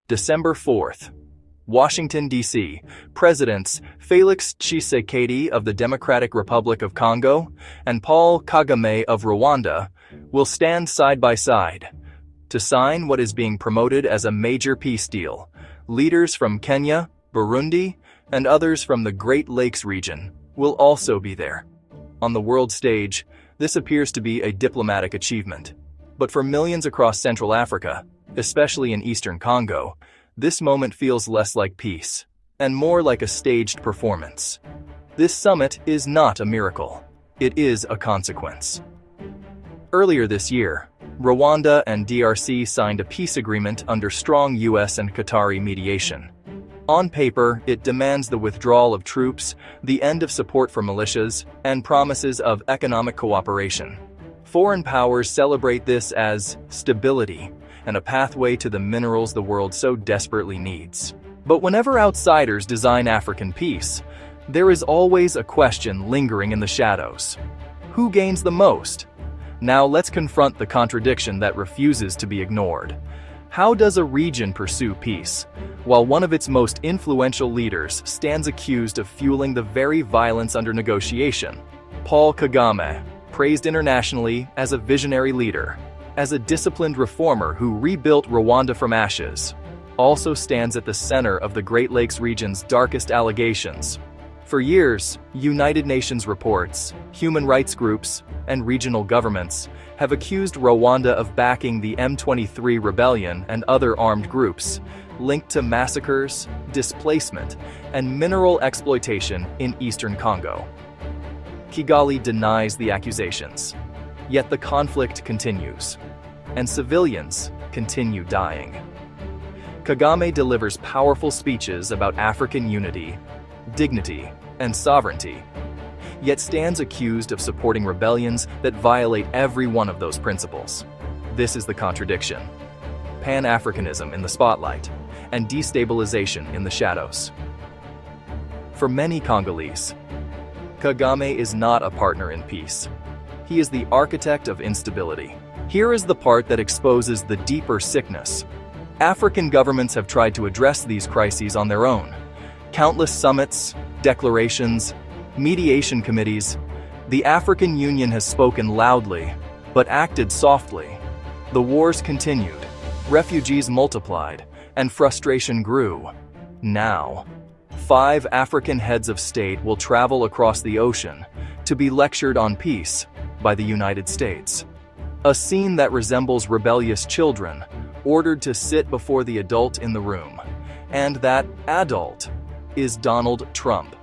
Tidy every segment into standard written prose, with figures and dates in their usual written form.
December 4th. Washington, D.C. Presidents Felix Tshisekedi of the Democratic Republic of Congo and Paul Kagame of Rwanda will stand side by side to sign what is being promoted as a major peace deal. Leaders from Kenya, Burundi, and others from the Great Lakes region will also be there. On the world stage, this appears to be a diplomatic achievement. But for millions across Central Africa, especially in Eastern Congo, this moment feels less like peace and more like a staged performance. This summit is not a miracle. It is a consequence. Earlier this year, Rwanda and DRC signed a peace agreement under strong US and Qatari mediation. On paper, it demands the withdrawal of troops, the end of support for militias, and promises of economic cooperation. Foreign powers celebrate this as stability and a pathway to the minerals the world so desperately needs. But whenever outsiders design African peace, there is always a question lingering in the shadows. Who gains the most? Now let's confront the contradiction that refuses to be ignored. How does a region pursue peace, while one of its most influential leaders stands accused of fueling the very violence under negotiation? Paul Kagame, praised internationally as a visionary leader, as a disciplined reformer who rebuilt Rwanda from ashes, also stands at the center of the Great Lakes region's darkest allegations. For years, United Nations reports, human rights groups, and regional governments have accused Rwanda of backing the M23 rebellion and other armed groups linked to massacres, displacement, and mineral exploitation in eastern Congo. Kigali denies the accusations, yet the conflict continues, and civilians continue dying. Kagame delivers powerful speeches about African unity, dignity, and sovereignty, yet stands accused of supporting rebellions that violate every one of those principles. This is the contradiction. Pan-Africanism in the spotlight, and destabilization in the shadows. For many Congolese, Kagame is not a partner in peace. He is the architect of instability. Here is the part that exposes the deeper sickness. African governments have tried to address these crises on their own. Countless summits, declarations, mediation committees. The African Union has spoken loudly, but acted softly. The wars continued, refugees multiplied, and frustration grew. Now, 5 African heads of state will travel across the ocean to be lectured on peace by the United States. A scene that resembles rebellious children ordered to sit before the adult in the room. And that adult is Donald Trump.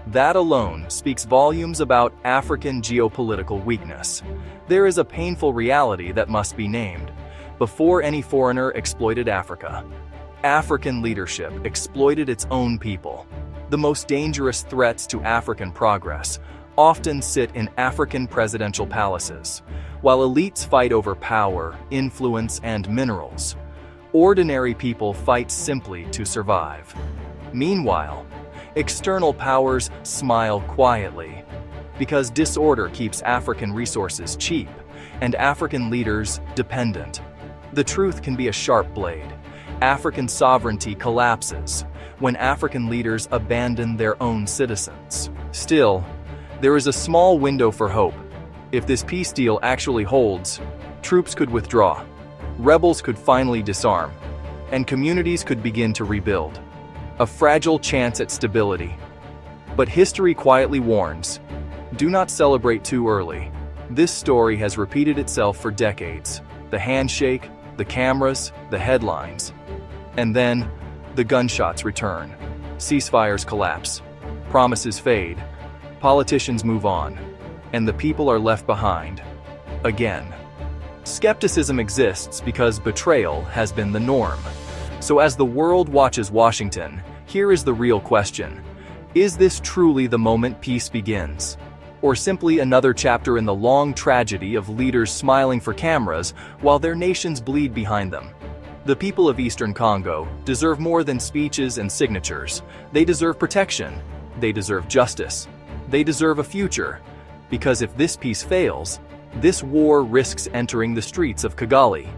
That alone speaks volumes about African geopolitical weakness. There is a painful reality that must be named. Before any foreigner exploited Africa, African leadership exploited its own people. The most dangerous threats to African progress often sit in African presidential palaces. While elites fight over power, influence, and minerals, ordinary people fight simply to survive. Meanwhile, external powers smile quietly, because disorder keeps African resources cheap and African leaders dependent. The truth can be a sharp blade. African sovereignty collapses when African leaders abandon their own citizens. Still, there is a small window for hope. If this peace deal actually holds, troops could withdraw, rebels could finally disarm, and communities could begin to rebuild. A fragile chance at stability. But history quietly warns, do not celebrate too early. This story has repeated itself for decades. The handshake, the cameras, the headlines. And then, the gunshots return. Ceasefires collapse. Promises fade. Politicians move on. And the people are left behind. Again. Skepticism exists because betrayal has been the norm. So as the world watches Washington, here is the real question. Is this truly the moment peace begins? Or simply another chapter in the long tragedy of leaders smiling for cameras while their nations bleed behind them? The people of Eastern Congo deserve more than speeches and signatures. They deserve protection. They deserve justice. They deserve a future. Because if this peace fails, this war risks entering the streets of Kigali.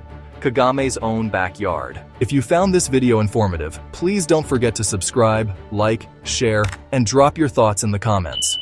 Kagame's own backyard. If you found this video informative, please don't forget to subscribe, like, share, and drop your thoughts in the comments.